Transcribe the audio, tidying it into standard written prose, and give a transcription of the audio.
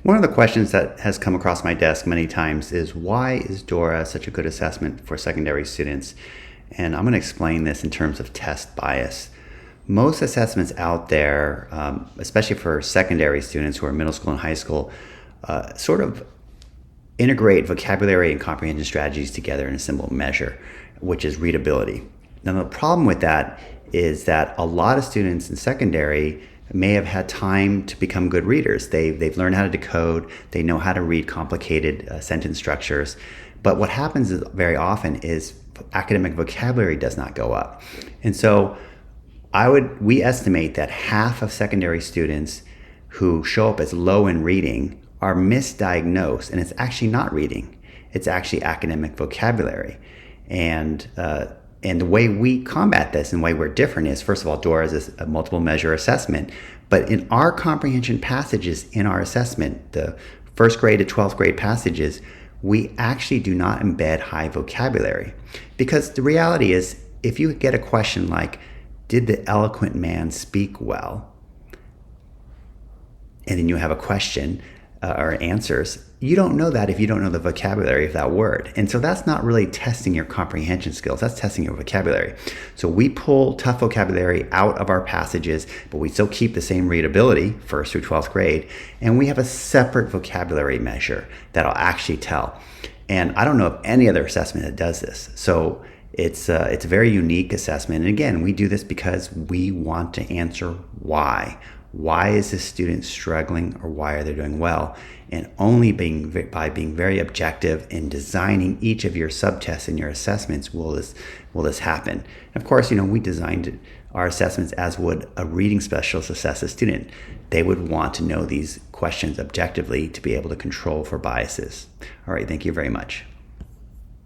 One of the questions that has come across my desk many times is, why is DORA such a good assessment for secondary students? And I'm going to explain this in terms of test bias. Most assessments out there, especially for secondary students who are middle school and high school, sort of integrate vocabulary and comprehension strategies together in a simple measure, which is readability. Now, the problem with that is that a lot of students in secondary may have had time to become good readers. They've learned how to decode, they know how to read complicated sentence structures. But what happens is, very often, is academic vocabulary does not go up. And so we estimate that half of secondary students who show up as low in reading are misdiagnosed, and it's actually not reading, it's actually academic vocabulary. And the way we combat this and the way we're different is, first of all, DORA is a multiple measure assessment. But in our comprehension passages in our assessment, the first grade to 12th grade passages, we actually do not embed high vocabulary. Because the reality is, if you get a question like, did the eloquent man speak well? And then you have a question or answers, you don't know that if you don't know the vocabulary of that word. And so that's not really testing your comprehension skills, that's testing your vocabulary. So we pull tough vocabulary out of our passages, but we still keep the same readability, 1st through 12th grade, and we have a separate vocabulary measure that'll actually tell. And I don't know of any other assessment that does this. So it's a very unique assessment. And again, we do this because we want to answer why. Why is this student struggling, or why are they doing well? And only by being very objective in designing each of your subtests and your assessments will this happen. And of course, we designed our assessments as would a reading specialist assess a student. They would want to know these questions objectively to be able to control for biases. All right, thank you very much.